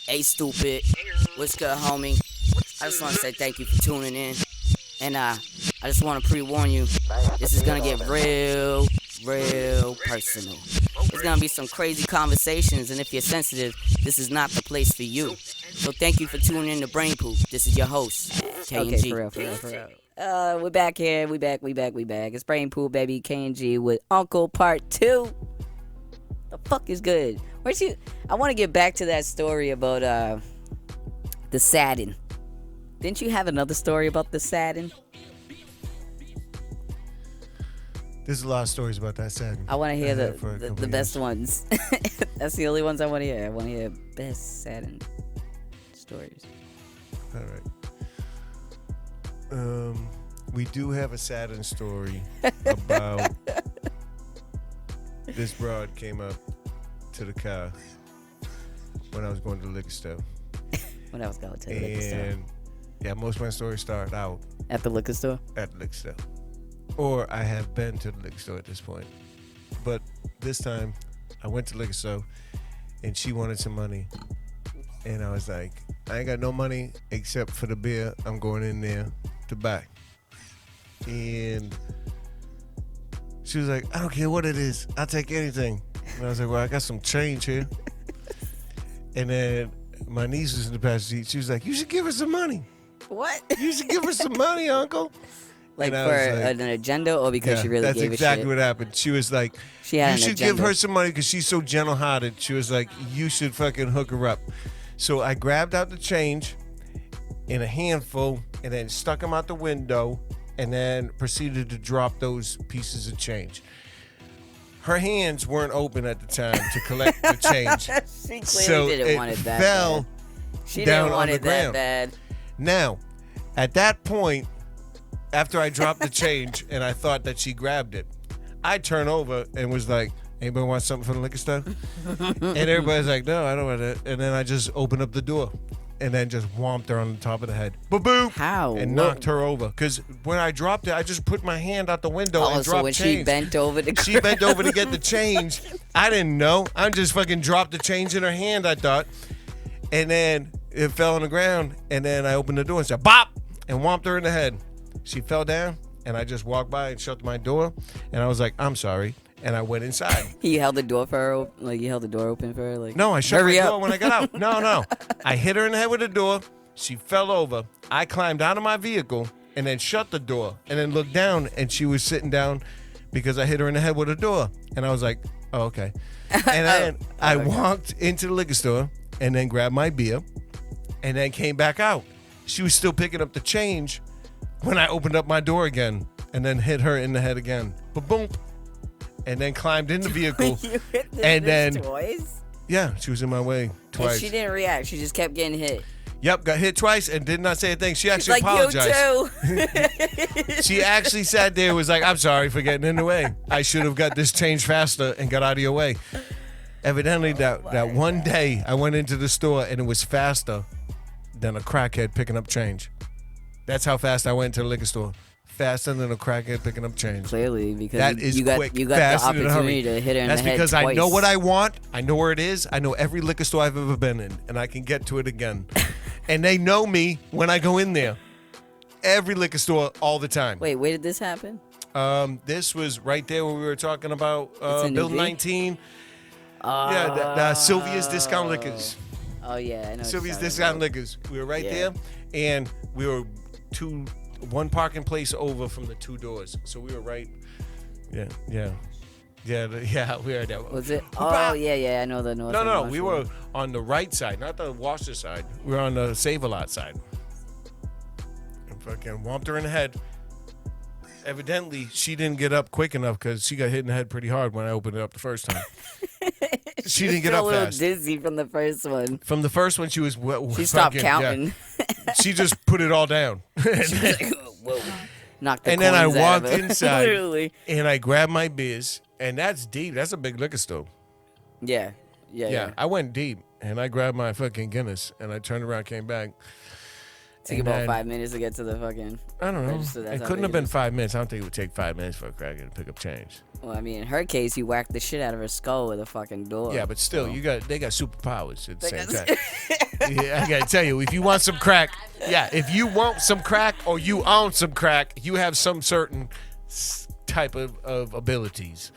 Hey, stupid. What's good, homie? I just want to say thank you for tuning in. And I just want to pre-warn you, this is going to get real personal. There's going to be some crazy conversations, and if you're sensitive, this is not the place for you. So thank you for tuning in to Brain Poop. This is your host, K&G. Okay, for real. We're back here. We back. It's Brain Pool, baby. K&G with Uncle Part 2. The fuck is good? Where's you? I want to get back to that story about the satin. Didn't you have another story about the satin? There's a lot of stories about that satin. I want to hear the best ones. That's the only ones I want to hear. I want to hear best satin stories. All right. We do have a satin story about this broad came up to the car when I was going to the liquor store. When I was going to the liquor store. And yeah, most of my stories start out At the liquor store? at the liquor store. Or I have been to the liquor store at this point. But this time, I went to the liquor store, and she wanted some money. And I was like, I ain't got no money except for the beer I'm going in there to buy. And she was like, I don't care what it is. I'll take anything. And I was like, well, I got some change here. And then my niece was in the passenger seat. She was like, you should give her some money. What? You should give her some money, uncle. Like And I for was like, an agenda or because she really that's gave a shit? That's exactly what happened. She was like, She had you an should agenda. give her some money because she's so gentle-hearted. She was like, you should fucking hook her up. So I grabbed out the change in a handful and then stuck them out the window and then proceeded to drop those pieces of change. Her hands weren't open at the time to collect the change. She clearly So didn't it want it that fell bad. She down didn't want on the it that ground. bad. Now, at that point, after I dropped the change and I thought that she grabbed it, I turned over and was like, anybody want something from the liquor store? And everybody's like, no, I don't want it. And then I just opened up the door and then just whomped her on the top of the head. Ba-boom! How? And knocked her over. Because when I dropped it, I just put my hand out the window and So dropped when change. she bent over to She bent over to get the change. I didn't know. I just fucking dropped the change in her hand, I thought. And then it fell on the ground. And then I opened the door and said, bop! And whomped her in the head. She fell down. And I just walked by and shut my door. And I was like, I'm sorry. And I went inside. You held the door for her, like you held the door open for her, like. No, I shut Hurry the up. door when I got out. No. I hit her in the head with the door. She fell over. I climbed out of my vehicle and then shut the door and then looked down and she was sitting down because I hit her in the head with a door. And I was like, oh, okay. And then I walked into the liquor store and then grabbed my beer and then came back out. She was still picking up the change when I opened up my door again and then hit her in the head again. Ba-boom. And then climbed in the vehicle. You hit this And then- twice? Yeah, she was in my way twice. And she didn't react. She just kept getting hit. Yep, got hit twice and did not say a thing. She She's actually like, apologized. you too. She actually sat there and was like, I'm sorry for getting in the way. I should have got this change faster and got out of your way. Evidently, that one day I went into the store and it was faster than a crackhead picking up change. That's how fast I went to the liquor store. Faster than a crackhead picking up change. Clearly, because That is you got quick, the fast, and in a hurry. opportunity to hit her in That's the head because twice. I know what I want. I know where it is. I know every liquor store I've ever been in, and I can get to it again. And they know me when I go in there. Every liquor store, all the time. Wait, where did this happen? This was right there where we were talking about It's in New Building V? 19. Yeah, Sylvia's Discount Liquors. Oh, yeah, I know. Sylvia's Discount Liquors. We were right there, and we were one parking place over from the two doors. So we were right. Yeah, we were there. Was it? Oh, yeah, I know the north. No, we were on the right side, not the washer side. We were on the Save-A-Lot side. And fucking whomped her in the head. Evidently, she didn't get up quick enough because she got hit in the head pretty hard when I opened it up the first time. She didn't get up a little fast. dizzy from the first one. From the first one, she was She stopped counting. Yeah. She just put it all down. She was like, whoa. Knocked the And then I coins out of walked her. inside. Literally. And I grabbed my beers, and that's deep. That's a big liquor store. Yeah. I went deep, and I grabbed my fucking Guinness, and I turned around, came back, Took about 5 minutes to get to the fucking I don't know. register. That's It how couldn't big have been is. 5 minutes. I don't think it would take 5 minutes for a crackhead to pick up change. Well, I mean, in her case, he whacked the shit out of her skull with a fucking door. Yeah, but still, they got superpowers at the They same got- time. Yeah, I gotta tell you, if you want some crack, if you want some crack or you own some crack, you have some certain type of abilities.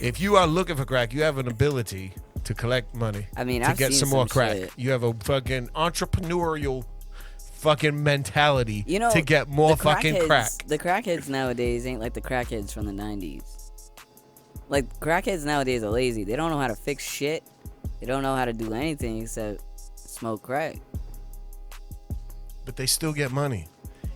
If you are looking for crack, you have an ability to collect money. I mean, to I've get seen some more some crack. shit. You have a fucking entrepreneurial fucking mentality You know, to get more the fucking crackheads- crack. The crackheads nowadays ain't like the crackheads from the 90s. Like, crackheads nowadays are lazy. They don't know how to fix shit. They don't know how to do anything except smoke crack. But they still get money.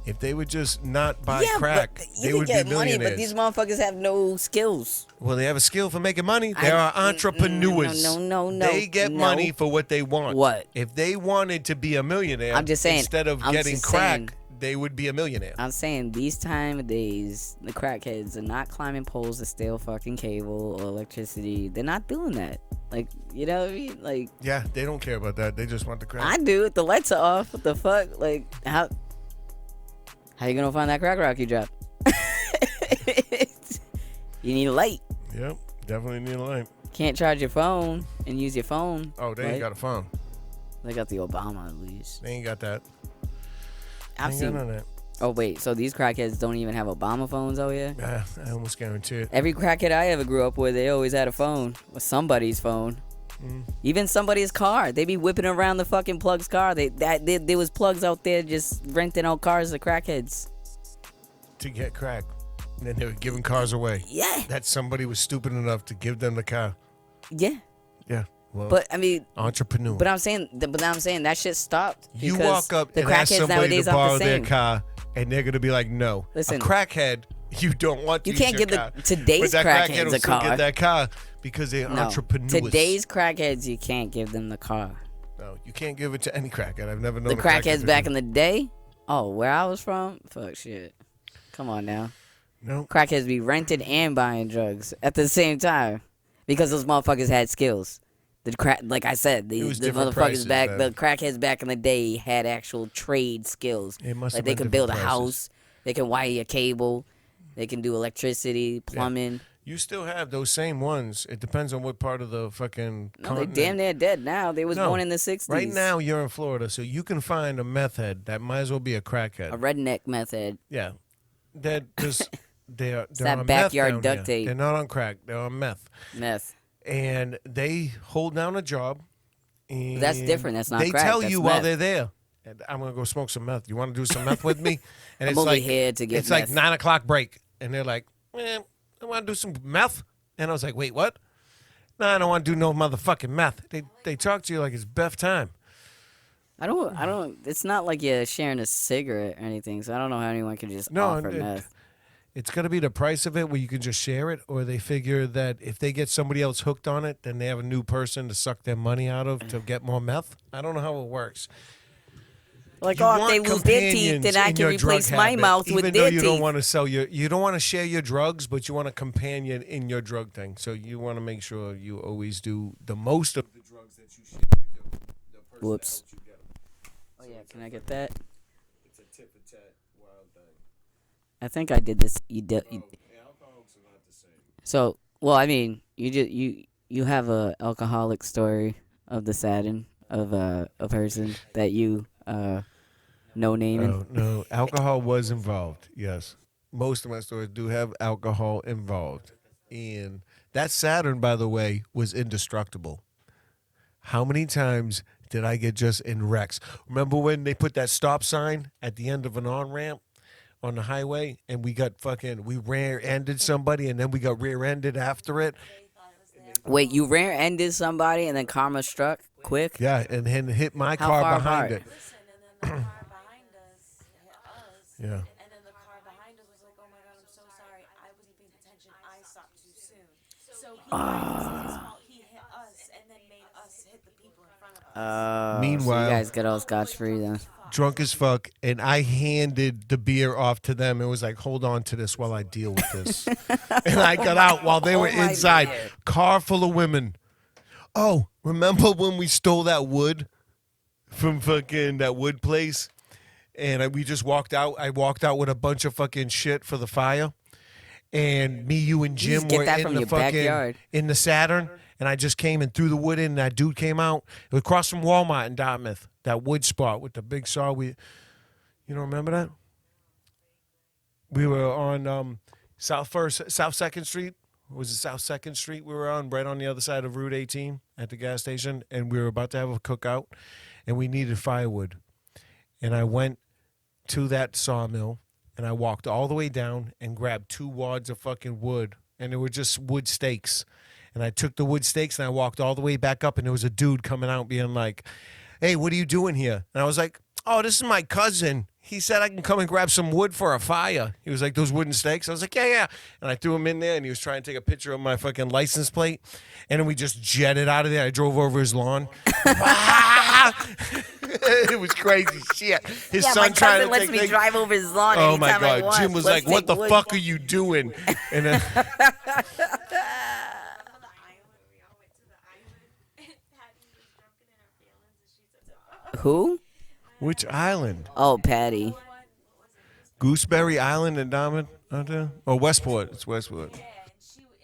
If they would just not buy yeah, crack, but they you would can be get money, millionaires. but these motherfuckers have no skills. Well, they have a skill for making money. They are entrepreneurs. No. They get money for what they want. What? If they wanted to be a millionaire, I'm just saying, instead of I'm getting just crack, saying. they would be a millionaire. I'm saying these time of days, the crackheads are not climbing poles to steal fucking cable or electricity. They're not doing that. Like, you know what I mean? Like, Yeah, they don't care about that. They just want the crack. I do. If the lights are off, what the fuck? Like, how you gonna find that crack rock you dropped? You need a light. Yep, definitely need a light. Can't charge your phone and use your phone. Oh, they right? ain't got a phone. They got the Obama at least. They ain't got that. I've Ain't seen. got none of that. Oh wait, so these crackheads don't even have Obama phones out here? Yeah, I almost guarantee it. Every crackhead I ever grew up with, they always had a phone. Or somebody's phone. Even somebody's car. They be whipping around the fucking plug's car. There was plugs out there just renting out cars to crackheads. To get crack. And then they were giving cars away. Yeah. That somebody was stupid enough to give them the car. Yeah. Yeah. Well, But I mean, entrepreneur. but I'm saying that shit stopped. You because walk up the and ask crackheads somebody nowadays to aren't borrow the their same. car, and they're gonna be like, "No." Listen. A crackhead, you don't want to. You use can't your give car. today's but that crackheads crackhead will a still car. get that car because they're No. entrepreneurs. Today's crackheads, you can't give them the car. No, you can't give it to any crackhead. I've never known The a crackhead crackheads to back do- in the day. Oh, where I was from? Fuck shit. Come on now. No. Crackheads be renting and buying drugs at the same time because those motherfuckers had skills. The crack, like I said, the was different motherfuckers prices back, then. the crackheads back in the day had actual trade skills. It must Like have they been can build a different prices. house, they can wire your cable, they can do electricity, plumbing. You still have those same ones. It depends on what part of the fucking No, they continent. damn near dead now. They was No. born in the 60s. Right now, you're in Florida, so you can find a meth head that might as well be a crackhead. a redneck method. Yeah, they're just they're that on backyard meth down duct here. tape. They're not on crack. They're on meth, Meth. and they hold down a job. And That's different. That's not They crack. tell That's you while meth. they're there. And I'm gonna go smoke some meth. You want to do some meth with me? And I'm only here to get it's like meth. 9 o'clock break, and they're like, "Man, I want to do some meth." And I was like, "Wait, what?" No, I don't want to do no motherfucking meth. They talk to you like it's Beth time. I don't. It's not like you're sharing a cigarette or anything, so I don't know how anyone can just No, offer and meth. It's going to be the price of it where you can just share it, or they figure that if they get somebody else hooked on it, then they have a new person to suck their money out of to get more meth. I don't know how it works. Like, You oh, if want they lose their teeth, then companions I in can your drug replace my habit, mouth with even though their you teeth. don't want to sell you don't want to share your drugs, but you want a companion in your drug thing. So you want to make sure you always do the most of the drugs that you share with the person Whoops. that helps you get them. Oh yeah, can I get that? It's a tit for tat wild thing. I think I did this. You did. Alcoholics are not the same. So, well, I mean, you have a alcoholic story of the Saturn of a person that you no naming. Oh, no, alcohol was involved. Yes, most of my stories do have alcohol involved, and that Saturn, by the way, was indestructible. How many times did I get just in wrecks? Remember when they put that stop sign at the end of an on ramp on the highway, and we rear-ended somebody, and then we got rear-ended after it. Wait, you rear-ended somebody and then karma struck quick? Yeah, and then hit my How car far behind apart? it. Listen, and then the car behind us hit us. Yeah. And then the car behind us was like, oh my God, I'm so sorry. I wasn't paying attention. I stopped too soon. So he his fault. He hit us and then made us hit the people in front of us. So Meanwhile, you guys get all scotch-free then. drunk as fuck, and I handed the beer off to them and was like, hold on to this while I deal with this. And I got out while they were Oh my inside. God. Car full of women. Oh, remember when we stole that wood from fucking that wood place? and we just walked out. I walked out with a bunch of fucking shit for the fire. And me, you, and Jim get were that in from the your fucking backyard. in the Saturn, and I just came and threw the wood in. And that dude came out. It was across from Walmart in Dartmouth. That wood spot with the big saw. You don't remember that? We were on South Second Street. Was it South Second Street? We were on right on the other side of Route 18 at the gas station, and we were about to have a cookout, and we needed firewood. And I went to that sawmill. And I walked all the way down and grabbed 2 wads of fucking wood. And they were just wood stakes. And I took the wood stakes and I walked all the way back up. And there was a dude coming out being like, hey, what are you doing here? And I was like, oh, this is my cousin. He said I can come and grab some wood for a fire. He was like, those wooden stakes? I was like, yeah. And I threw him in there and he was trying to take a picture of my fucking license plate. And then we just jetted out of there. I drove over his lawn. It was crazy shit. His Yeah, son my trying cousin to lets take me pictures. drive over his lawn Oh my anytime I God. want. Jim was Let's like, what take the wood. fuck are you doing? And then On the island, we all went to the island, and Patty was drunken in her feelings, and she said, Who? which island? Oh, Patty. Gooseberry Island in Diamond? Out there? Oh, Westport. It's Westport. yeah, and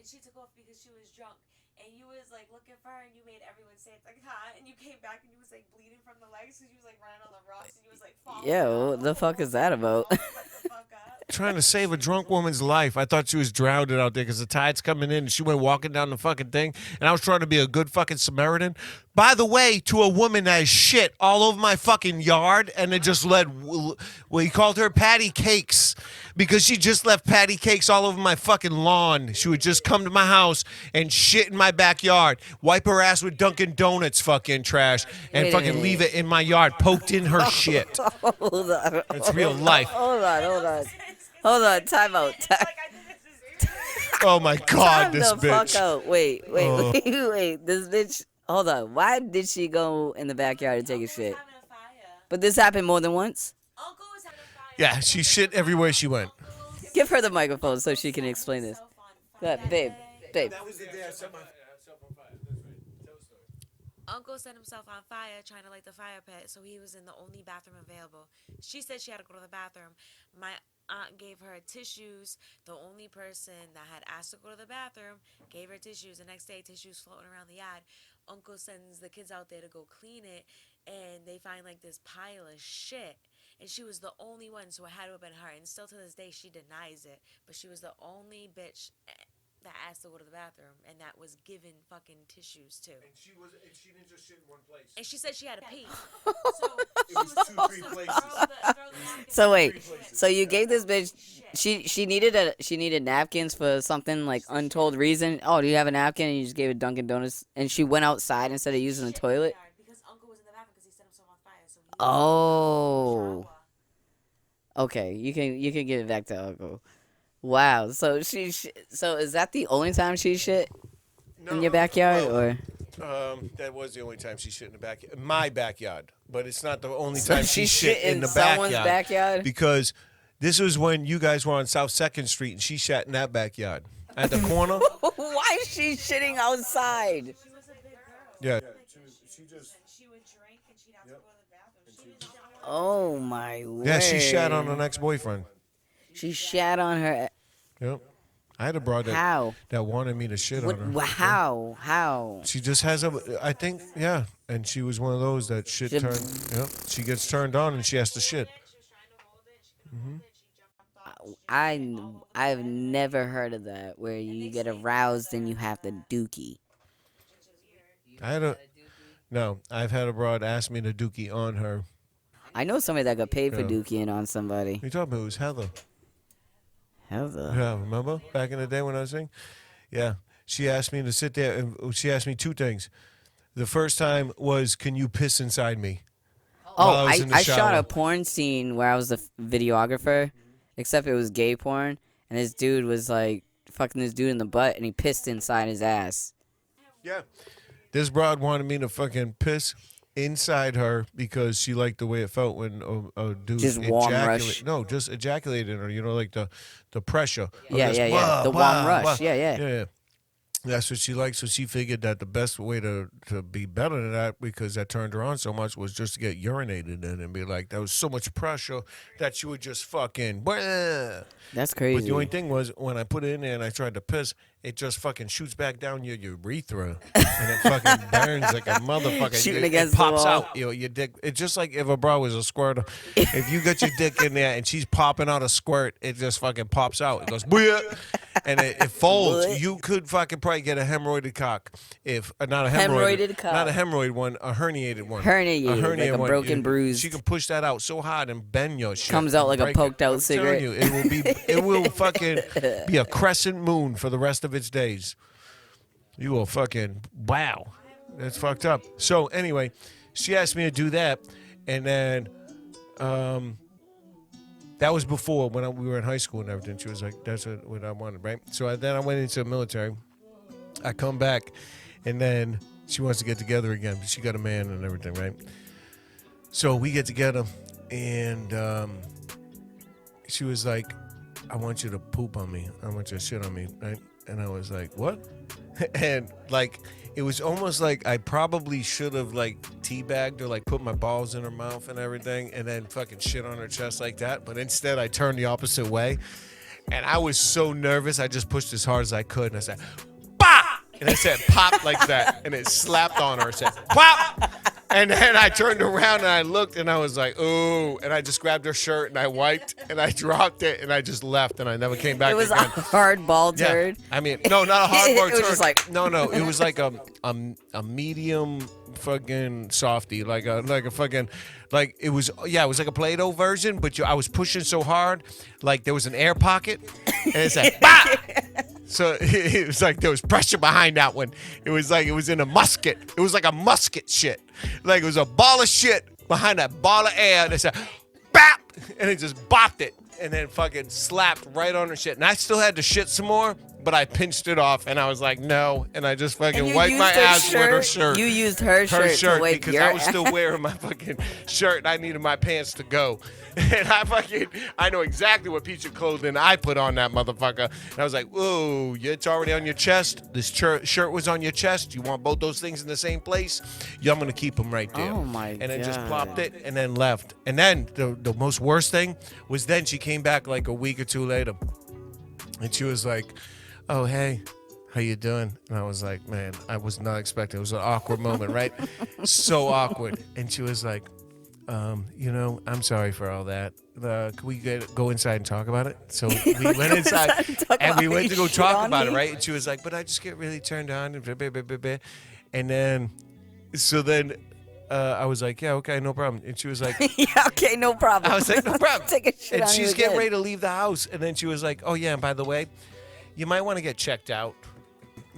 she took off because she was drunk, and you was like looking for her, and you made everyone say it's like hi, and you came back and you was like bleeding from the legs, because you was like running on the rocks, and you was like falling. Yo, what the fuck is that about? Shut the fuck up. Trying to save a drunk woman's life. I thought she was drowned out there because the tide's coming in and she went walking down the fucking thing. And I was trying to be a good fucking Samaritan. By the way, to a woman that has shit all over my fucking yard. And it just well, he called her Patty Cakes because she just left patty cakes all over my fucking lawn. She would just come to my house and shit in my backyard. Wipe her ass with Dunkin' Donuts fucking trash. And Wait a fucking minute. leave it in my yard poked in her shit. Hold on. It's real life. Hold on. Hold on. Time out. Like, I think this is Oh my God, Time this the fuck bitch. out. Wait. Oh. Wait. This bitch. Hold on. Why did she go in the backyard and take a Uncle was shit? having a fire. But this happened more than once. Uncle was having a fire. Yeah, she shit everywhere she went. Give her the microphone so she can explain this. Go ahead, babe. That was the day I set myself on fire. That's right. Tell the story. Uncle set himself on fire trying to light the fire pit, so he was in the only bathroom available. She said she had to go to the bathroom. My aunt gave her tissues. The only person that had asked to go to the bathroom gave her tissues. The next day, tissues floating around the yard. Uncle sends the kids out there to go clean it, and they find like this pile of shit. And she was the only one, so it had to have been her. And still to this day, she denies it. But she was the only bitch that asked to go to the bathroom, and that was given fucking tissues too. And she didn't just shit in one place. And she said she had to pee. It was 2-3 places. So wait. So you gave this bitch. She needed napkins for something like untold reason. Oh, do you have a napkin? And you just gave her Dunkin' Donuts, and she went outside instead of using the toilet. Because Uncle was in the bathroom because he set himself on fire. So he Oh. Okay, you can give it back to Uncle. Wow. So so is that the only time she shit in your backyard, or? That was the only time she shit in the backyard. My backyard. But it's not the only time she shit shit in the someone's backyard? Because this was when you guys were on South 2nd Street and she shat in that backyard. At the corner? Why is she shitting outside? was a big girl. Yeah. She would drink and she'd have to go to the bathroom. She didn't know. Oh my word. Yeah, she shat on her ex-boyfriend. She shat on her. Yep. I had a broad How? that wanted me to shit on her. How? How? She just has I think, yeah. And she was one of those that shit She- turned, yep. She gets turned on and she has to shit. She was trying to hold it. She couldn't hold it. She jumped off. I've never heard of that where you get aroused and you have to dookie. I've had a broad ask me to dookie on her. I know somebody that got paid for Yeah. dookieing on somebody. What are you talking about? It was Heather. Heather. Yeah, remember back in the day when I was saying? Yeah. She asked me to sit there and she asked me 2 things. The first time was, can you piss inside me? Oh, While I was in the I shot shower. a porn scene where I was the videographer, except it was gay porn, and this dude was like fucking this dude in the butt, and he pissed inside his ass. Yeah. This broad wanted me to fucking piss inside her because she liked the way it felt when a dude Just warm rush. No, just ejaculated in her. You know, like the pressure. of Yeah, this, yeah, yeah. wah, The wah, warm rush. wah. Yeah, yeah. Yeah. That's what she liked. So she figured that the best way to be better than that, because that turned her on so much, was just to get urinated in and be like, that was so much pressure that you would just fucking. Bleh. That's But crazy. the only thing was, when I put it in there and I tried to piss, it just fucking shoots back down your urethra, and it fucking burns like a motherfucker. Shooting it against the pops wall. out. Your dick. It's just like if a bra was a squirter. If you got your dick in there and she's popping out a squirt, it just fucking pops out. It goes, bleh, and it folds. Bleh. You could fucking probably get a hemorrhoided cock, if not a hemorrhoid, Hemorrhoided cock. not a hemorrhoid one, a herniated one. Herniated, like a one. broken bruise. She can push that out so hard and bend your shit. Comes out like a break it. poked out I'm cigarette. telling you, it will fucking be a crescent moon for the rest of its days. You will fucking, wow. That's fucked up. So anyway, she asked me to do that, and then that was before when we were in high school and everything. She was like, that's what I wanted, right? So then I went into the military. I come back, and then she wants to get together again. She got a man and everything, right? So we get together, and she was like, I want you to poop on me. I want you to shit on me, right? And I was like, what? And like, it was almost like I probably should have like teabagged her, like put my balls in her mouth and everything, and then fucking shit on her chest like that. But instead, I turned the opposite way, and I was so nervous. I just pushed as hard as I could, and I said, "Bah!" And I said, "Pop," like that, and it slapped on her. It said, "Pop!" And then I turned around and I looked, and I was like, "Ooh!" And I just grabbed her shirt and I wiped and I dropped it and I just left and I never came back. It was again. a hard ball turd. I mean, no, not a hard boiled It was turd. just like- no, it was like a medium fucking softie, like a fucking, like it was like a Play-Doh version, but I was pushing so hard, like there was an air pocket, and it said, bah! So it was like there was pressure behind that one. It was like it was in a musket. It was like a musket shit. Like it was a ball of shit behind that ball of air. And it said, bap! And it just bopped it. And then fucking slapped right on her shit. And I still had to shit some more, but I pinched it off. And I was like, no. And I just fucking wiped my ass with her shirt. You used her shirt to wipe because your I was ass. still wearing my fucking shirt and I needed my pants to go. And I know exactly what piece of clothing I put on that motherfucker. And I was like, whoa, it's already on your chest. This shirt was on your chest. You want both those things in the same place? Yeah, I'm going to keep them right there. Oh, my And then just God. plopped it and then left. And then the most worst thing was then she came back like a week or two later. And she was like, oh, hey. How you doing? And I was like, man, I was not expecting. It was an awkward moment, right? So awkward. And she was like, I'm sorry for all that. Can we go inside and talk about it? So we went inside and we went to go talk about it, right? And she was like, but I just get really turned on. And then, I was like, yeah, okay, no problem. And she was like, Yeah, okay, no problem. I was like, no problem. Take a shit And on she's you getting again. ready to leave the house. And then she was like, oh, yeah, and by the way, you might want to get checked out.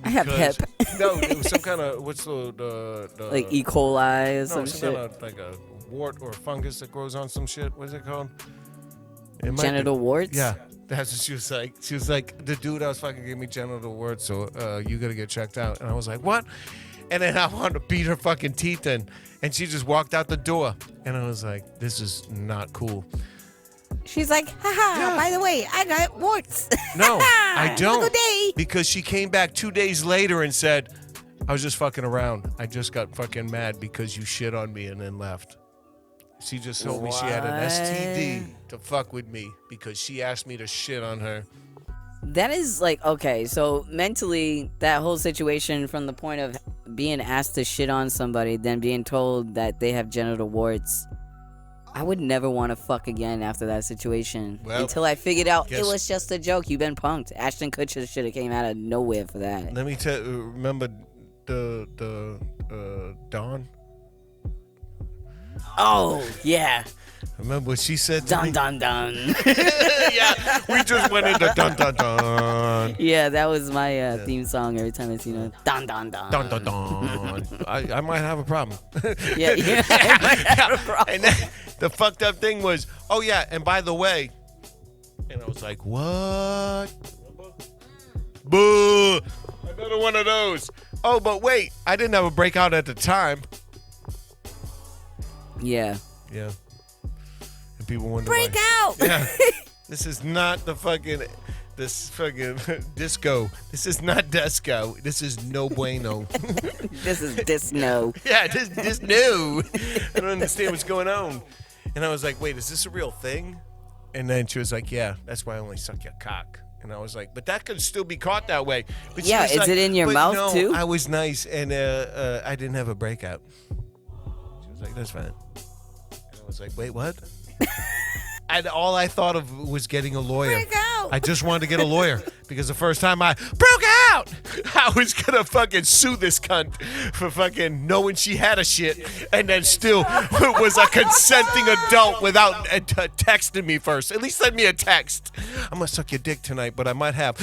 I have hip. No, it was some kind of, what's the Like E. coli or no, some some shit. kind of like a wart or a fungus that grows on some shit. What is it called? It might Genital be. warts? Yeah, that's what she was like. She was like, the dude I was fucking gave me genital warts, so you gotta get checked out. And I was like, what? And then I wanted to beat her fucking teeth in, and she just walked out the door. And I was like, this is not cool. She's like, haha, Yeah. by the way, I got warts. No, I don't. Good day. Because she came back 2 days later and said, I was just fucking around. I just got fucking mad because you shit on me and then left. She just told me she had an STD to fuck with me because she asked me to shit on her. That is like, okay, so mentally, that whole situation from the point of being asked to shit on somebody, then being told that they have genital warts, I would never want to fuck again after that situation. Well, until I figured out it guess- was just a joke. You've been punked. Ashton Kutcher should have came out of nowhere for that. Let me tell you, remember the Dawn? Oh, yeah. Remember what she said to me? Dun, dun, dun. Yeah, we just went into dun dun dun. Yeah, that was my theme song every time I see it. Dun, dun, dun. Dun dun dun. I might have a problem. Yeah, yeah. I might have a problem. And then the fucked up thing was, oh yeah, and by the way, and I was like, what? Boo! Another one of those. Oh, but wait, I didn't have a breakout at the time. Yeah. Yeah. And people wonder Break why. out! Yeah. This is not the This fucking disco. This is not disco. This is no bueno. This is disno. Yeah, this no. I don't understand what's going on. And I was like, wait, is this a real thing? And then she was like, yeah, that's why I only suck your cock. And I was like, but that could still be caught that way. But she Yeah, was is like, it in your but mouth no, too? I was nice, and I didn't have a breakout. She was like, that's fine. And I was like, wait, what? And all I thought of was getting a lawyer. Break out. I just wanted to get a lawyer because the first time I broke out, I was gonna fucking sue this cunt for fucking knowing she had a shit and then still was a consenting adult without texting me first. At least send me a text. I'm gonna suck your dick tonight, but I might have.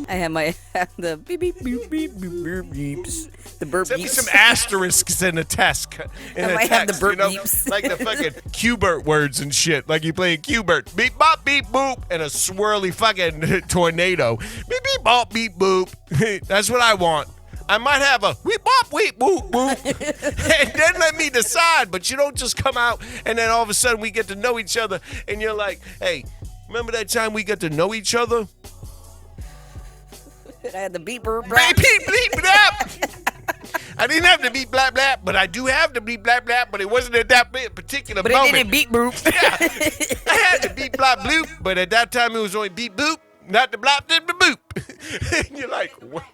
I might have the beep beep beep beep beep beep beeps. The burp Send me beeps. some asterisks in a test. I might have the burp beeps. Like the fucking Q-Bert words and shit. Like you playing Q-Bert. Beep bop beep boop and a swirly fucking tornado. Beep beep bop beep boop. That's what I want. I might have a weep bop weep boop boop. And then let me decide. But you don't just come out and then all of a sudden we get to know each other and you're like, hey, remember that time we got to know each other? I had the beeper. Beep beep beep blap. I didn't have to beep blap blap, but I do have to beep blap blap, but it wasn't at that particular But moment. it didn't beep boop. Yeah. I had to beep blap bloop, but at that time it was only beep boop, not the blap the boop. And you're like, what?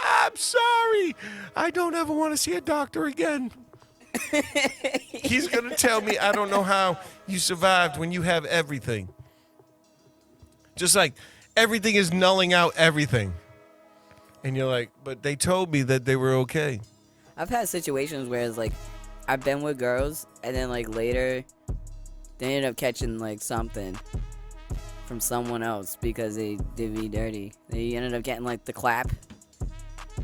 I'm sorry. I don't ever want to see a doctor again. He's going to tell me I don't know how you survived when you have everything. Just like everything is nulling out everything. And you're like, but they told me that they were okay. I've had situations where it's like, I've been with girls, and then like later, they ended up catching like something from someone else because they did me dirty. They ended up getting like the clap,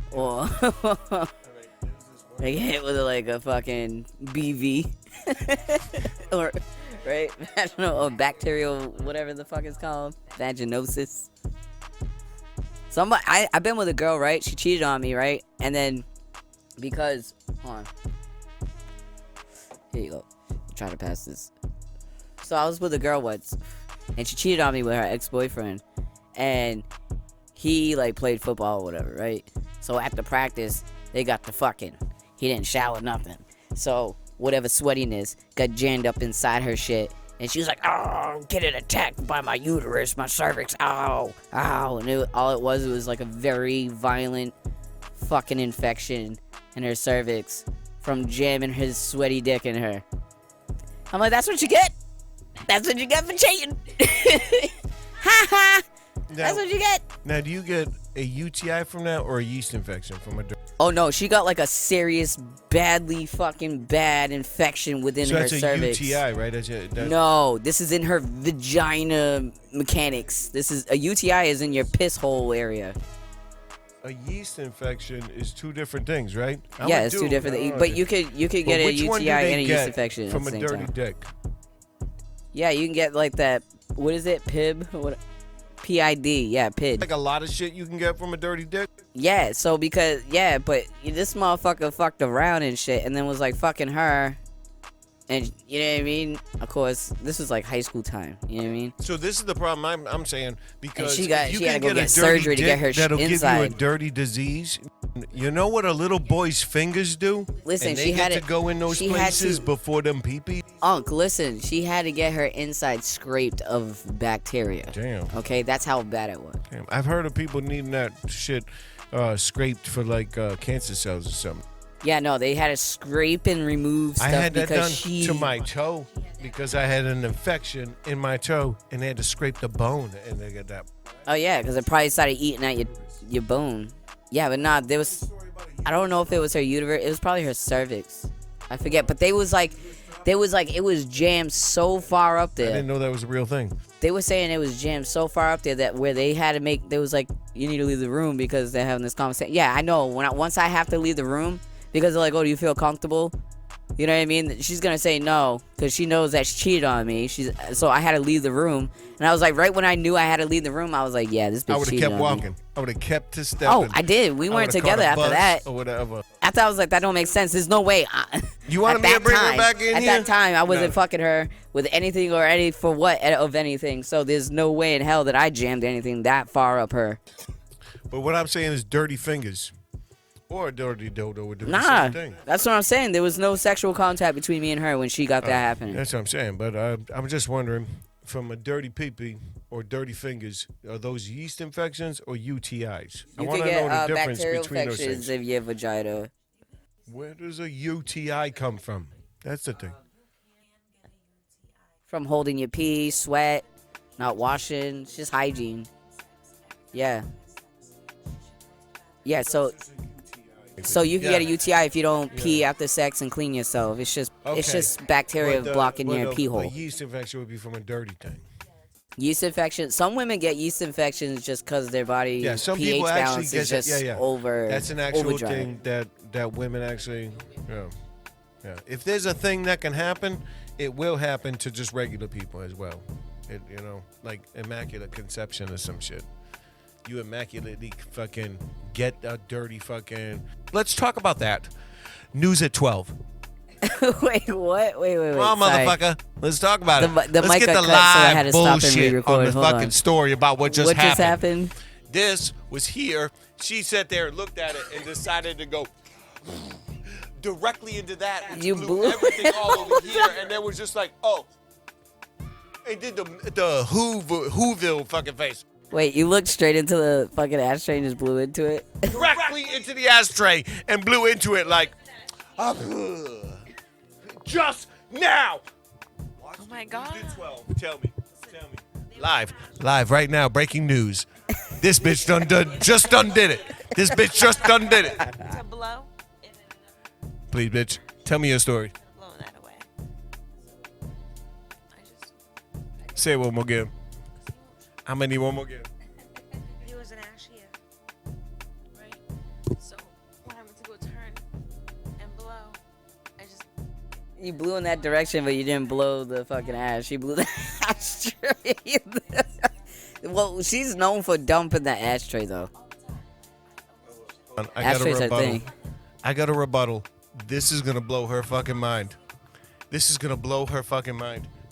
or they get hit with like a fucking BV, or right? I don't know, or bacterial, whatever the fuck it's called, vaginosis. Somebody, I've been with a girl, right? She cheated on me, right? And then, because, hold on. Here you go. Try to pass this. So I was with a girl once, and she cheated on me with her ex-boyfriend. And he, like, played football or whatever, right? So after practice, they got to fucking. He didn't shower, nothing. So, whatever sweatiness got jammed up inside her shit. And she was like, oh, I'm getting attacked by my uterus, my cervix, ow, ow. And all it was like a very violent fucking infection in her cervix from jamming his sweaty dick in her. I'm like, that's what you get? That's what you get for cheating? Ha ha! That's what you get. Now, do you get a UTI from that or a yeast infection from a... Oh, no, she got like a serious, badly fucking bad infection within her cervix. So that's a UTI, right? That's No, this is in her vagina mechanics. This is a UTI is in your piss hole area. A yeast infection is two different things, right? Yeah, it's two different things. But you could get a UTI and a yeast infection from at the a same dirty time. dick. Yeah, you can get like that. What is it? PIB? What? PID? Yeah, PID. Like a lot of shit you can get from a dirty dick. Yeah. So but this motherfucker fucked around and shit, and then was like fucking her. And you know what I mean? Of course, this was like high school time. You know what I mean? So this is the problem I'm saying, because And she had to go a get surgery to get her that'll inside. give you a dirty disease. You know what a little boy's fingers do? Listen, and they she get had to go in those she had places to- before them pee-pee. Unc, listen, she had to get her inside scraped of bacteria. Damn. Okay, that's how bad it was. Damn. I've heard of people needing that shit scraped for like cancer cells or something. Yeah, no, they had to scrape and remove stuff I had that because done to my toe because I had an infection in my toe, and they had to scrape the bone, and they got that. Oh yeah, because it probably started eating at your bone. Yeah, but nah, there was. I don't know if it was her uterus. It was probably her cervix. I forget. But it was jammed so far up I there. didn't know that was a real thing. They were saying it was jammed so far up there that where they had to make. There was like, you need to leave the room because they're having this conversation. Yeah, I know. Once I have to leave the room because they're like, oh, do you feel comfortable? You know what I mean? She's gonna say no because she knows that she cheated on me. So I had to leave the room, and I was like, right when I knew I had to leave the room, I was like, yeah, this bitch I would have cheated kept on me. walking. I would have kept to stepping. Oh, I did. We weren't together after that. Or whatever. After I was like, that don't make sense. There's no way. You wanted me to bring her back in At here? that time, I wasn't fucking her with anything or any for what of anything. So there's no way in hell that I jammed anything that far up her. But what I'm saying is dirty fingers. Or a dirty dodo would do the Nah, same thing. that's what I'm saying. There was no sexual contact between me and her when she got that happening. That's what I'm saying. But I'm just wondering, from a dirty pee-pee or dirty fingers, are those yeast infections or UTIs? I You want could to know get the difference bacterial between those infections things. of your vagina. Where does a UTI come from? That's the thing. From holding your pee, sweat, not washing. It's just hygiene. Yeah. Yeah, so you can get a UTI if you don't pee after sex and clean yourself. It's just bacteria blocking your pee hole. A yeast infection would be from a dirty thing. Yeast infection. Some women get yeast infections just because their body Some pH people actually balance get is just that. over. That's an actual overdrive. thing that women actually. Yeah. If there's a thing that can happen, it will happen to just regular people as well. Like immaculate conception or some shit. You immaculately fucking get a dirty fucking. Let's talk about that. News at 12. Wait, what? Wait. Come on, Sorry. motherfucker. Let's talk about it. The Let's mic get got the cut, so I live had to stop and bullshit re-record. on the Hold fucking on. story about what just happened. happened? This was here. She sat there and looked at it and decided to go directly into that. And You blew everything all over here, and then was just like, oh. And did the Whoville fucking face. Wait, you looked straight into the fucking ashtray and just blew into it? Directly into the ashtray and blew into it like, just now. Oh my God. 12. Tell me. Live right now, breaking news. This bitch just done did it. This bitch just done did it. To blow. Please, bitch, tell me your story. Blow that away. Say it one more again. How many one more again? He was an ash here. Right? So when I went to go turn and blow, I just. You blew in that direction, but you didn't blow the fucking ash. You blew the ashtray. Well, she's known for dumping the ashtray, though. Ashtrays are a thing. I got a rebuttal. This is going to blow her fucking mind.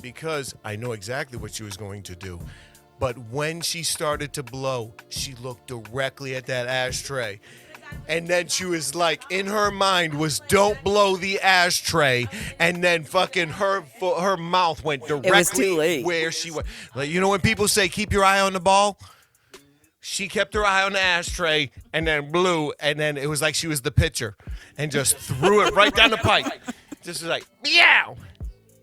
Because I know exactly what she was going to do. But when she started to blow, she looked directly at that ashtray. And then she was like, in her mind was, don't blow the ashtray. And then fucking her mouth went directly was too late. where she went. Like, you know when people say, keep your eye on the ball? She kept her eye on the ashtray and then blew. And then it was like she was the pitcher and just threw it right down the pipe. Just like, meow.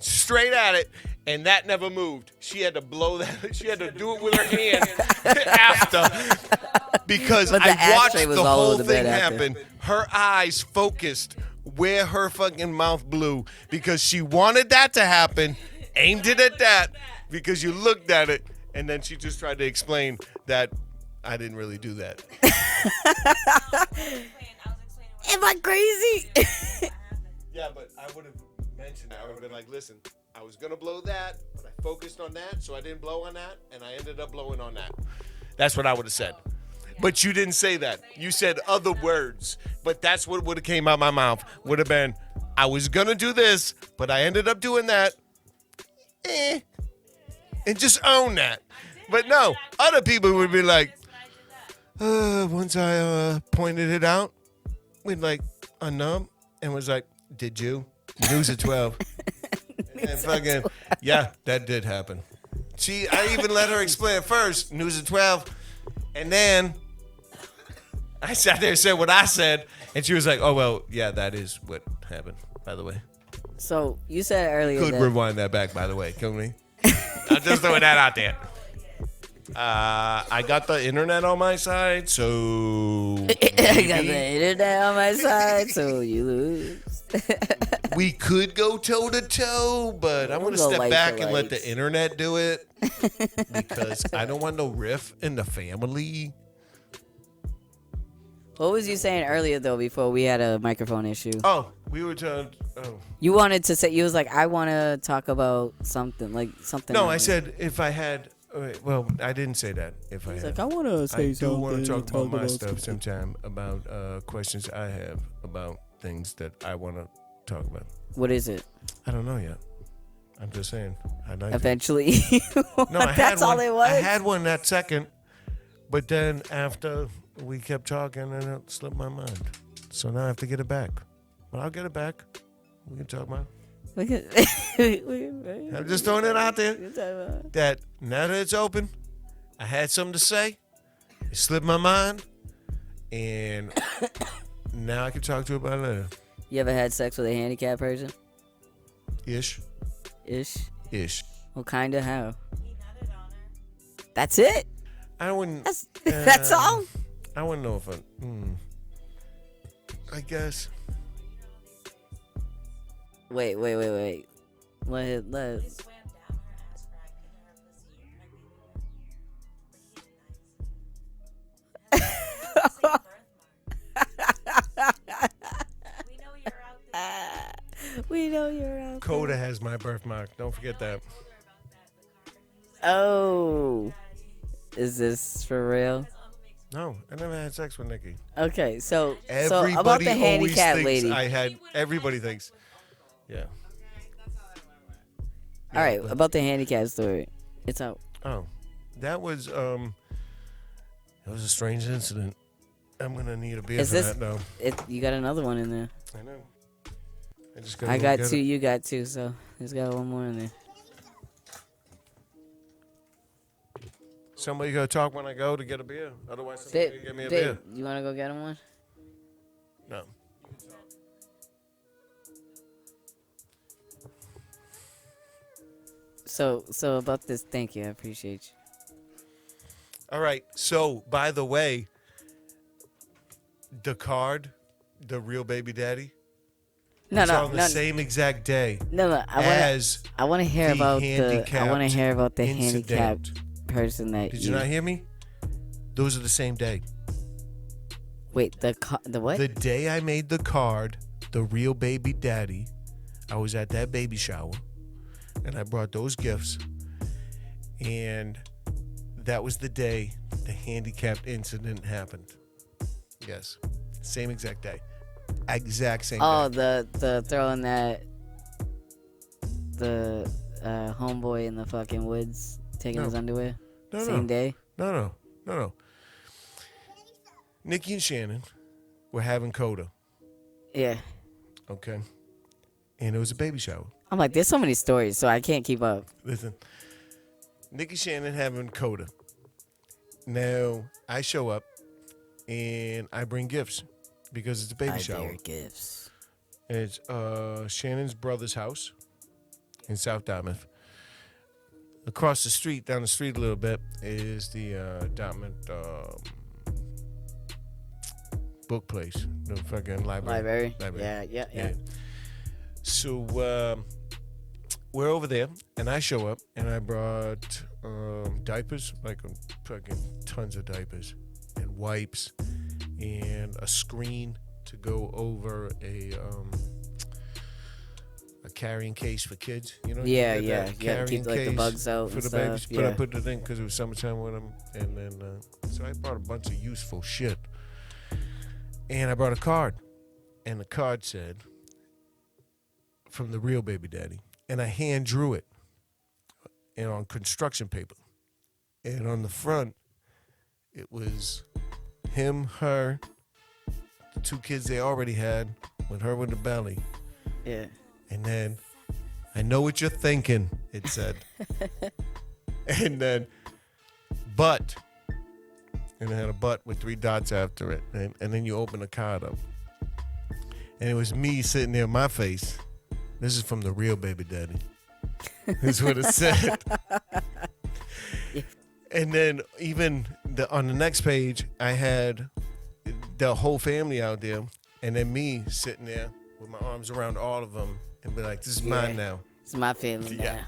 Straight at it. And that never moved. She had to blow that. She had to do it with her hand after. Because But the I ashtray watched was the all whole over the bed thing after. happen. Her eyes focused where her fucking mouth blew because she wanted that to happen, aimed it at that because you looked at it, and then she just tried to explain that I didn't really do that. Am I crazy? Yeah, but I would have mentioned it. I would have been like, listen, I was going to blow that, but I focused on that, so I didn't blow on that, and I ended up blowing on that. That's what I would have said. But you didn't say that. You said other words. But that's what would have came out my mouth. Would have been, I was going to do this, but I ended up doing that. And just own that. But no, other people would be like, once I pointed it out, we'd like unnumb and was like, did you? News at 12. And fucking, yeah, that did happen. I even let her explain it first, news at 12. And then I sat there and said what I said. And she was like, oh, well, yeah, that is what happened, by the way. So you said earlier Could that rewind that back, by the way. Couldn't we? I'm just throwing that out there. I got the internet on my side, so I got the internet on my side, so you lose. we could go toe to toe, but I'm going to We'll go step light back to and let light. the internet do it because I don't want no riff in the family. What was you saying earlier though? Before we had a microphone issue. Oh, We were talking. Oh. You wanted to say, you was like, I want to talk about something, like something. No, like I said if I had. Well, I didn't say that. If I He's had. like, I want to say I do something. want to talk about my stuff something. sometime about questions I have about things that I want to talk about. What is it? I don't know yet. I'm just saying. I'd like to. Eventually. No, I had That's one. all it was? I had one that second, but then after we kept talking, and it slipped my mind. So now I have to get it back. But I'll get it back. We can talk about it. I'm just throwing it out there that now that it's open, I had something to say. It slipped my mind, and now I can talk to you about it later. You ever had sex with a handicapped person? Ish. Well, kind of how? That's it? I wouldn't. That's all? I wouldn't know if I guess. Wait. Let They swam down her ass crack into her pussy We know you're out there. we know you're out. Coda has my birthmark. Don't forget that. Oh. Is this for real? No, I never had sex with Nikki. Okay, so Everybody about the always handicapped thinks lady. I had. Everybody thinks. Yeah. All right, about the handicap story. It's out. Oh, that was a strange incident. I'm gonna need a beer Is for this- that now. You got another one in there. I know. I got two. You got two. So there's got one more in there. Somebody gotta talk when I go to get a beer. Otherwise, somebody Babe, give me a babe, beer. you want to go get him one? No. So about this, thank you. I appreciate you. All right. So, by the way, the card, the real baby daddy, No, it's no, on the no, same exact day no. as I want to hear the about I want to handicapped heir about the incident. handicapped person that Did you not hear me? Those are the same day. Wait, the what? The day I made the card, the real baby daddy, I was at that baby shower, and I brought those gifts, and that was the day the handicapped incident happened. Yes, same exact day, exact same Oh, day. the throwing the homeboy in the fucking woods taking No. his underwear. No, Same day. No. Nikki and Shannon were having coda, Yeah. okay, and it was a baby shower. I'm like, there's so many stories, so I can't keep up. Listen, Nikki Shannon having coda. Now I show up and I bring gifts because it's a baby shower. Bear gifts. And it's Shannon's brother's house in South Dartmouth. Across the street, down the street a little bit, is the Dartmouth book place, the fucking library. Yeah. So we're over there, and I show up, and I brought diapers, like fucking tons of diapers, and wipes, and a screen to go over a carrying case for kids. You know? Yeah, you get that yeah. carrying Keep like the case bugs out for and the stuff. babies. But I Yeah. put it in because it was summertime with them, and then so I brought a bunch of useful shit, and I brought a card, and the card said, "From the real baby daddy," and I hand drew it, and on construction paper, and on the front, it was him, her, the two kids they already had, with her with the belly, Yeah. and then, "I know what you're thinking," it said, and then, "but," and it had a butt with 3 dots after it, and then you open the card up, and it was me sitting there, my face. This is from the real baby daddy. That's what it said. And then even on the next page, I had the whole family out there, and then me sitting there with my arms around all of them and be like, "This is mine now." It's my family now. Yeah.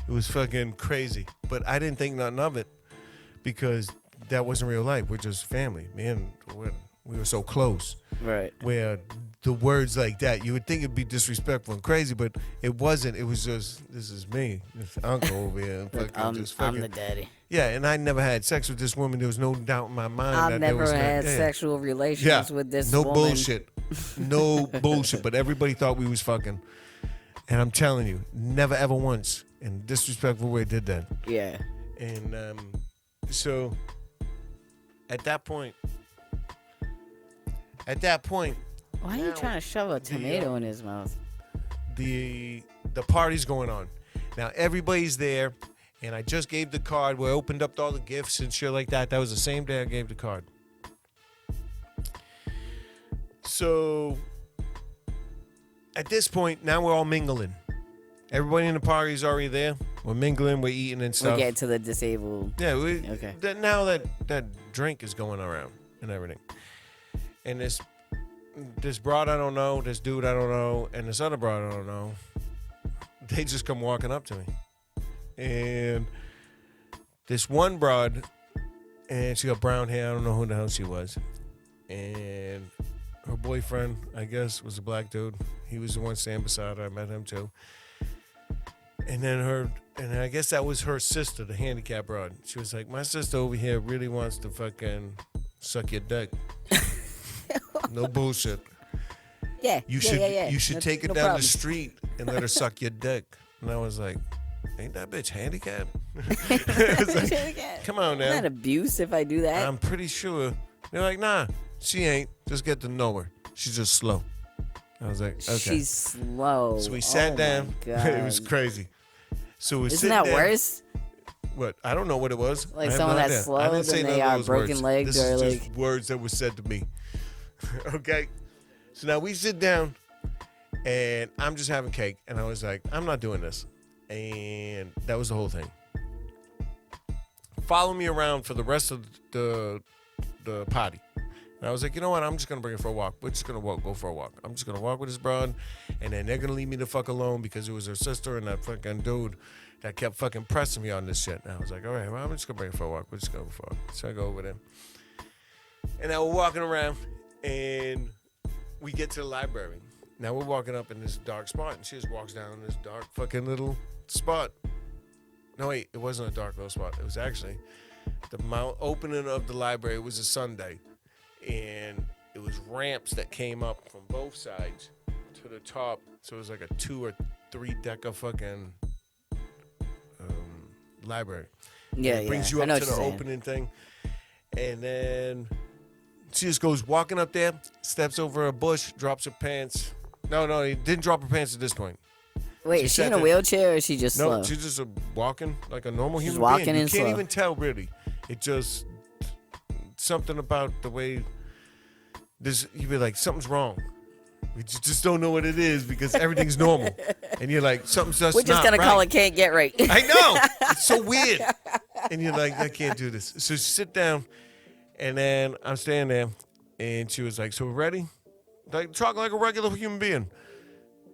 It was fucking crazy. But I didn't think nothing of it because that wasn't real life. We're just family. Man, We were so close. Right. Where the words like that, you would think it'd be disrespectful and crazy, but it wasn't. It was just, this is me, this uncle over here. I'm the daddy. Yeah, and I never had sex with this woman. There was no doubt in my mind. I've that never there was had sexual relations with this no woman. bullshit. No bullshit. But everybody thought we was fucking. And I'm telling you, never ever once in a disrespectful way did that. Yeah. And so at that point, why are you trying to shove a tomato in his mouth? The party's going on. Now everybody's there, and I just gave the card where I opened up all the gifts and shit like that. That was the same day I gave the card. So at this point, now we're all mingling. Everybody in the party is already there. We're mingling, we're eating and stuff. We get to the disabled. Yeah, okay. Now that drink is going around and everything. And this broad I don't know, this dude I don't know, and this other broad I don't know, they just come walking up to me. And this one broad, and she got brown hair, I don't know who the hell she was. And her boyfriend, I guess, was a black dude. He was the one standing beside her. I met him too. And then I guess that was her sister, the handicap broad. She was like, my sister over here really wants to fucking suck your dick. No bullshit. Yeah. You should take her down the street and let her suck your dick. And I was like, ain't that bitch handicapped? Like, come on now. Isn't that abuse if I do that? I'm pretty sure. They're like, nah, she ain't. Just get to know her. She's just slow. I was like, okay. She's slow. So we sat down. It was crazy. So we Isn't that worse? What? I don't know what it was. Like someone that's slow and they are broken legs this or is like just words that were said to me. Okay. So now we sit down and I'm just having cake and I was like, I'm not doing this. And that was the whole thing. Follow me around for the rest of the party. And I was like, you know what? I'm just going to bring her for a walk. We're just going to go for a walk. I'm just going to walk with this broad, and then they're going to leave me the fuck alone because it was her sister and that fucking dude that kept fucking pressing me on this shit. And I was like, all right, well, I'm just going to bring her for a walk. We're just going for a walk. So I go over there. And now we're walking around, and we get to the library. Now we're walking up in this dark spot, and she just walks down this dark fucking little spot. No, wait, it wasn't a dark little spot. It was actually the opening of the library. It was a Sunday. And it was ramps that came up from both sides to the top. So it was like a 2 or 3 decker fucking library. Yeah, it brings you up to the opening thing. And then she just goes walking up there, steps over a bush, drops her pants. No, he didn't drop her pants at this point. Wait, is she in a wheelchair or is she just slow? No, she's just walking like a normal human walking being. You and can't slow. even tell, really. It just... something about the way this, you'd be like, something's wrong. We just don't know what it is because everything's normal. And you're like, something's just We're just not going to call it can't get right. I know. It's so weird. And you're like, I can't do this. So sit down. And then I'm standing there. And she was like, so we're ready? Like, talk like a regular human being.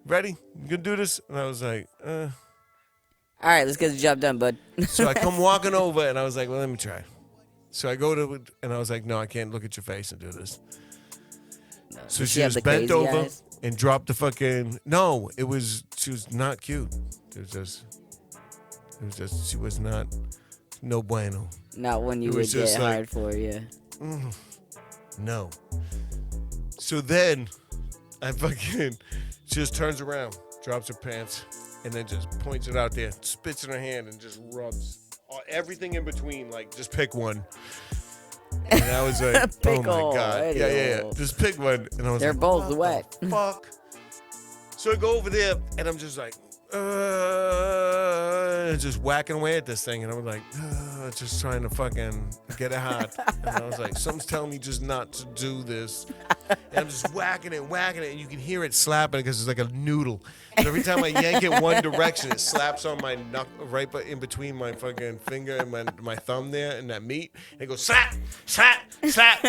Ready? You gonna do this? And I was like, All right, let's get the job done, bud. So I come walking over and I was like, well, let me try. So I go to, and I was like, no, I can't look at your face and do this. So she just bent over and dropped the fucking, she was not cute. It was just, she was not, no bueno. Not one you would get hired for, yeah. No. So then, I fucking, she just turns around, drops her pants, and then just points it out there, spits in her hand, and just rubs everything in between, like, just pick one. And I was like, oh my God. Yeah. Just pick one. And I was They're like, both wet. Fuck. So I go over there, and I'm just like, just whacking away at this thing. And I'm like, just trying to fucking get it hot. And I was like, something's telling me just not to do this. And I'm just whacking it, and you can hear it slapping because it's like a noodle. And every time I yank it one direction, it slaps on my knuckle, right in between my fucking finger and my thumb there and that meat. And it goes slap, slap, slap.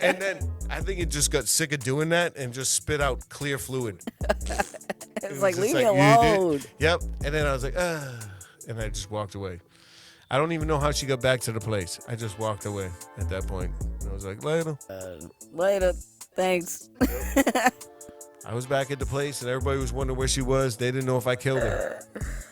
And then I think it just got sick of doing that and just spit out clear fluid. It's like, leave me alone. Yep. And then I was like, and I just walked away. I don't even know how she got back to the place. I just walked away at that point. was like, later. Later. Thanks. I was back at the place, and everybody was wondering where she was. They didn't know if I killed her.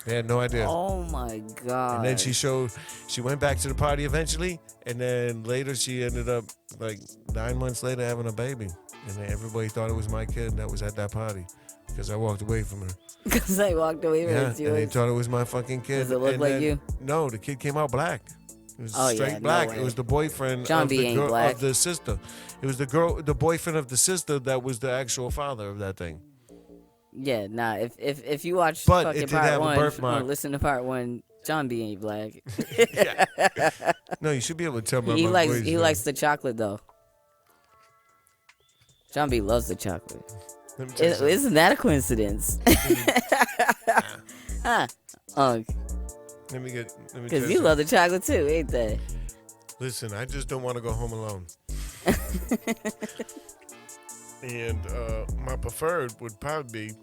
They had no idea. Oh my God. And then she went back to the party eventually, and then later she ended up, like 9 months later, having a baby. And then everybody thought it was my kid that was at that party because I walked away from her. Because I walked away from Yeah, it. and they thought it was my fucking kid. Does it look And like then- you? No, the kid came out black. It was Oh, straight yeah, no black. way. It was the boyfriend John of B the ain't girl black. of the sister. It was the boyfriend of the sister that was the actual father of that thing. Yeah, nah. If you watch But it fucking did part have a one, birthmark. listen to part one. John B ain't black. Yeah. No, you should be able to tell by he my likes voice, he man. likes the chocolate though. John B loves the chocolate. Let me tell you something. Isn't that a coincidence? Huh? Let me tell Because you you love the chocolate too, ain't that? Listen, I just don't want to go home alone. And my preferred would probably be,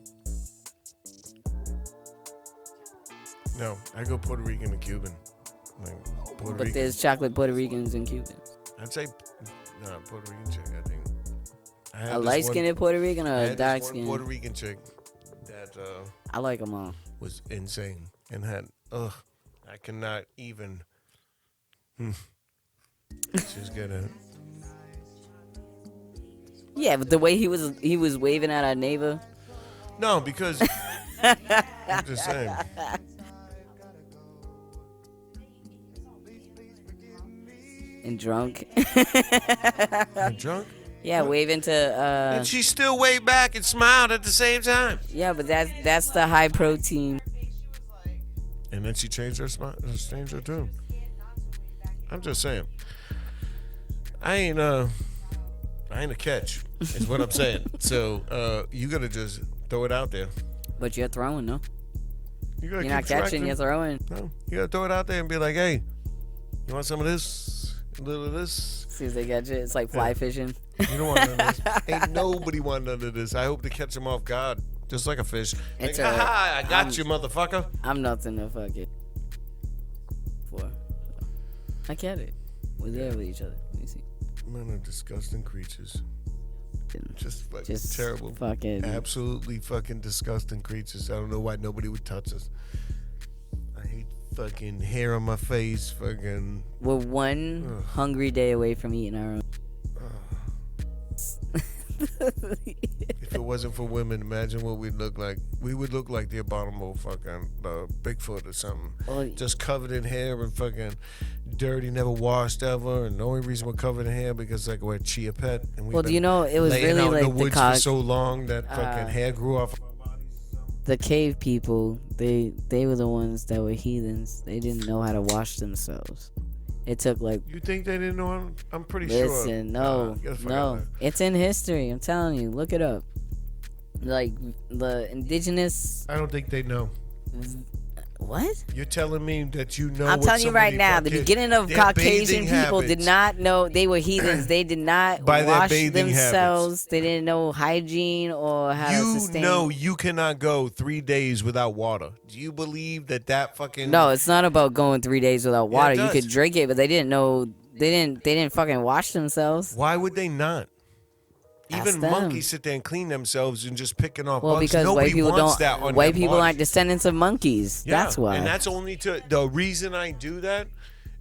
no, I go Puerto Rican and Cuban. Like Puerto But Rican. there's chocolate Puerto Ricans and Cubans. I'd say, no, Puerto Rican chick, I think. I had A this light-skinned Puerto Rican I or a had this dark one skinned? Puerto Rican chick that I like them all. was insane and had, I cannot even. She's gonna. Yeah, but the way he was waving at our neighbor. No, because I'm just saying. And drunk. You're drunk? Yeah, waving to And she still waved back and smiled at the same time. yeah, but that's the high protein. And then she changed her tune. I'm just saying. I ain't a catch, is what I'm saying. So you gotta just throw it out there. But you're throwing, no? You gotta You're not keep catching, tracking. you're throwing. No, you gotta throw it out there and be like, hey, you want some of this? A little of this? See if they catch it. It's like fly fishing. You don't want none of this. Ain't nobody want none of this. I hope to catch them off guard, just like a fish. Like, It's alright. ha, I got you, motherfucker. I'm nothing to fuck it for. I get it. We're there with each other. Let me see. Men are disgusting creatures. Just fucking Just terrible. fucking. Absolutely fucking disgusting creatures. I don't know why nobody would touch us. I hate fucking hair on my face. Fucking. We're one hungry day away from eating our own. If it wasn't for women, imagine what we'd look like. We would look like the abominable fucking Bigfoot or something. Oh, Just covered in hair and fucking dirty, never washed ever. And the only reason we're covered in hair because like we're Chia Pet. And we've well, do been you know it was laying really out in like the the woods for so long that fucking hair grew off. the cave people. They were the ones that were heathens. They didn't know how to wash themselves. It took like. You think they didn't know? I'm pretty sure. Listen, no, get the fuck out no. of there. It's in history. I'm telling you. Look it up. Like the indigenous. I don't think they know. What? You're telling me that you know. I'm what telling you right somebody now, the fucking- beginning of their Caucasian bathing people did habits. not know they were heathens. They did not By their wash bathing themselves. They didn't know hygiene or how to You sustain. know you cannot go 3 days without water. Do you believe that fucking? No, it's not about going 3 days without water. it You does. could drink it, but they didn't know. They didn't fucking wash themselves. Why would they not? Ask Even them. monkeys sit there and clean themselves and just picking off Well, bugs. because Nobody white people wants don't. that on White their people body. aren't descendants of monkeys. Yeah, That's why. And that's only the reason I do that.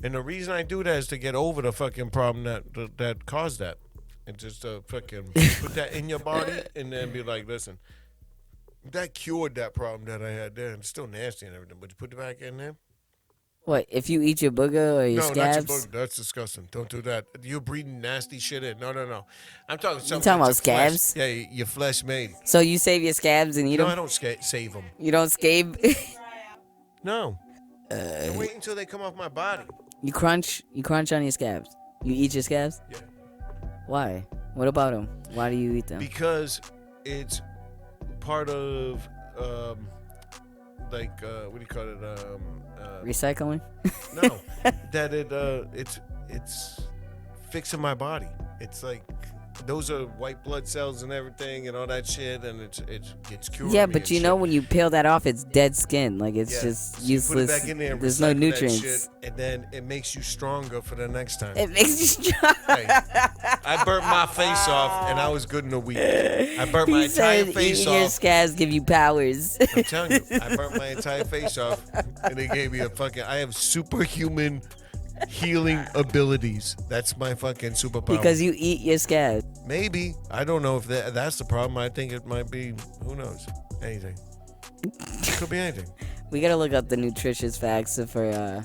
And the reason I do that is to get over the fucking problem that caused that. And just to fucking put that in your body and then be like, listen, that cured that problem that I had there. And it's still nasty and everything, but you put it back in there. What if you eat your booger or your No, not scabs? your booger. That's disgusting. Don't do that. You're breathing nasty shit in. No. I'm talking something. talking about that's your flesh. scabs? Yeah, your flesh made. So you save your scabs and eat No, them? I don't save them. You don't scabe? No. I wait until they come off my body. You crunch on your scabs. You eat your scabs? Yeah. Why? What about them? Why do you eat them? Because it's part of, what do you call it? Recycling? No, that it's fixing my body. It's like those are white blood cells and everything and all that shit, and it gets cured. Yeah, but you know when you peel that off, it's dead skin. Like it's just So you useless. put it back in there and There's no recycle nutrients. that shit, and then it makes you stronger for the next time. It makes you strong. Hey, I burnt my face off, and I was good in a week. I burnt my He entire said face eating your off. scabs give you powers. I'm telling you, I burnt my entire face off, and they gave me a fucking. I have superhuman healing abilities. That's my fucking superpower. Because you eat your scabs. Maybe, I don't know if that's the problem. I think it might be. Who knows? Anything. It could be anything. We gotta look up the nutritious facts for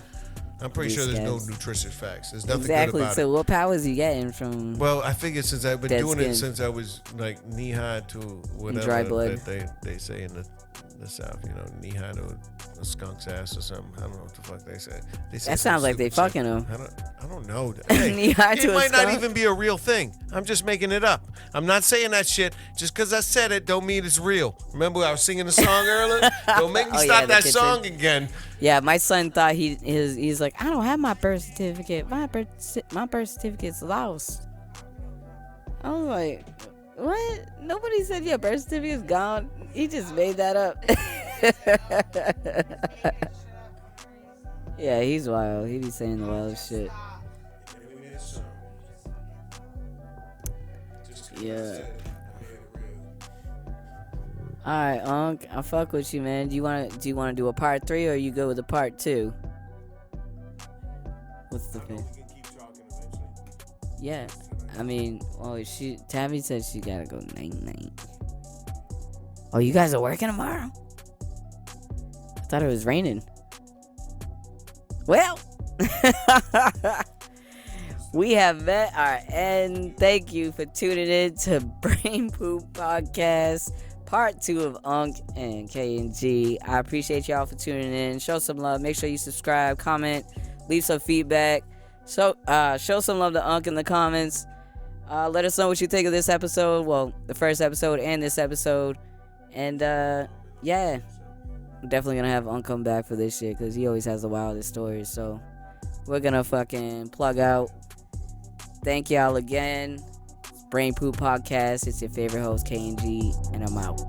I'm pretty sure there's scabs. no nutritious facts. There's nothing exactly. good about So it. what powers you getting from? Well, I figured since I've been dead doing skin. it since I was like knee high to whatever dry blood. that they say in the South, you know, knee high to a skunk's ass or something. I don't know what the fuck they say. They say That sounds like they stupid shit. fucking him. I don't know. Hey, Knee high it to a might not skunk? even be a real thing. I'm just making it up. I'm not saying that shit. Just because I said it don't mean it's real. Remember I was singing the song earlier? Don't make me Oh, yeah, stop the that kitchen. song again. Yeah, my son thought he's like, I don't have my birth certificate. My birth certificate's lost. I was like, what? Nobody said your birth certificate's gone. He just made that up. Yeah, he's wild. He be saying the wildest shit. Yeah. Alright, Unc, I fuck with you, man. Do you wanna do a part 3 or you go with a part 2? What's the thing? Yeah. I mean, well, Tabby said she gotta go night. Oh, you guys are working tomorrow? I thought it was raining. Well, we have met our end. Thank you for tuning in to Brain Poop Podcast, part 2 of Unc and K&G. I appreciate y'all for tuning in. Show some love. Make sure you subscribe, comment, leave some feedback. Show some love to Unc in the comments. Let us know what you think of this episode. Well, the first episode and this episode. And, yeah. I'm definitely gonna have Unc come back for this shit because he always has the wildest stories. So, we're gonna fucking plug out. Thank y'all again. It's Brain Poop Podcast. It's your favorite host, K&G, and I'm out.